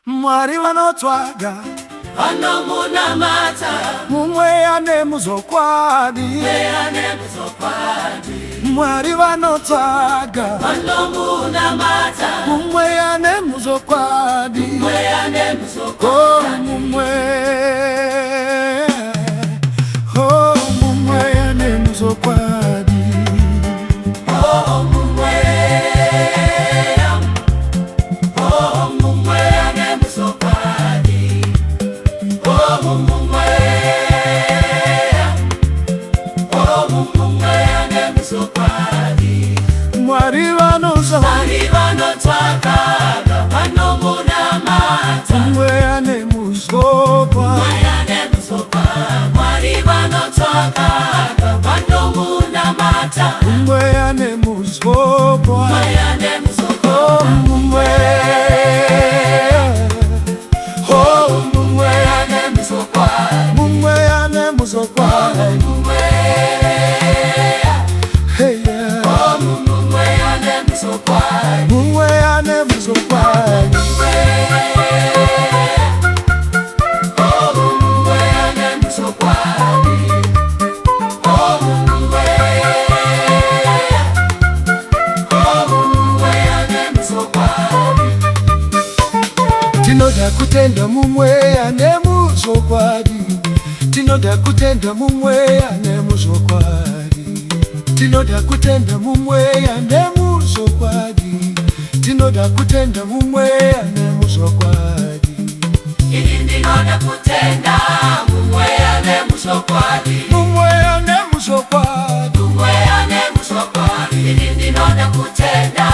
Mwari vanotwaga vanomunamata, mumwe ane muzokwadi. Mwari vanotwaga vanomunamata, mumwe ane muzokwadi. Oh, mumwe, oh, mumwe ane muzokwadi. oh mumwe, oh mumwe ane muzokwadi, oh mumwe, oh mumwe ane muzokwadi. Mwari vanotwaga vanomunamata, mumwe ane muzokwadi. Mwari vanotwaga vanomunamata, Mumwe ane muzokwadi. Oh, mumwe, oh, mumwe ane muzokwadi. Mumwe ane muzokwadi. Hey, yeah. oh mumwe ane muzokwadi. Mumwe ane muzokwadi. Tinoda kutenda mumwe ane muzokwadi. Tinoda kutenda mumwe ane muzokwadi. Tinoda kutenda mumwe ane muzokwadi. Tinoda kutenda mumwe ane muzokwadi. Ndinoda kutenda mumwe ane muzokwadi. Mumwe ane muzokwadi. Mumwe ane muzokwadi. Ndinoda kutenda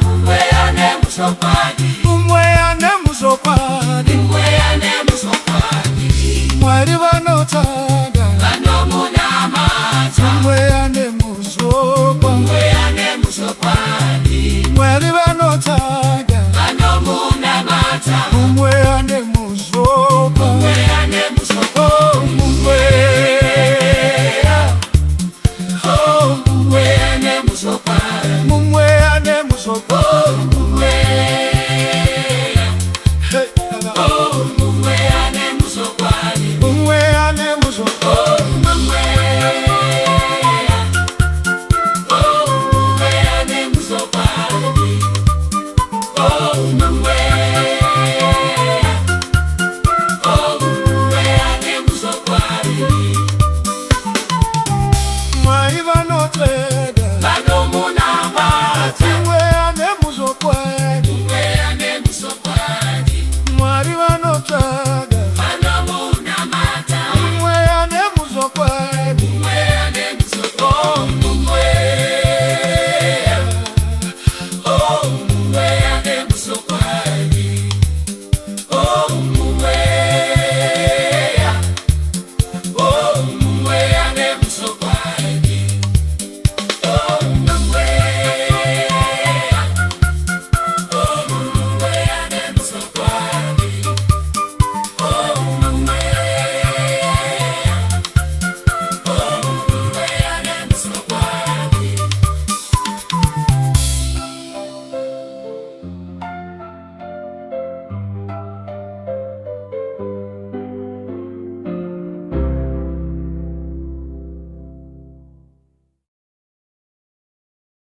mumwe ane muzokwadi. Mumwe ane muzokwadi. Mumwe ane muzokwadi. Mwari vanotwaga vanomunamata, mumwe ane muzokwadi. mumwe ane muzokwadi. Mwari vanotwaga Vanomunamata, mumwe ane muzokwadi. mumwe ane muzokwadi. Oh, mumwe, Oh mumwe ane muzokwadi. mumwe ane muzokwadi. Mumwe, Hey, oh mumwe ane muzokwadi. mumwe ane muzokwadi. Mumwe, oh mumwe ane muzokwadi. Oh mumwe, oh mumwe ane muzokwadi. Mwari vanotwaga Vanomunamata, mumwe ane muzokwadi. mumwe ane muzokwadi. Mwari vanotwaga Vanomunamata, mumwe ane muzokwadi. mumwe ane muzokwadi. Oh mumwe, oh mumwe ane muzokwadi.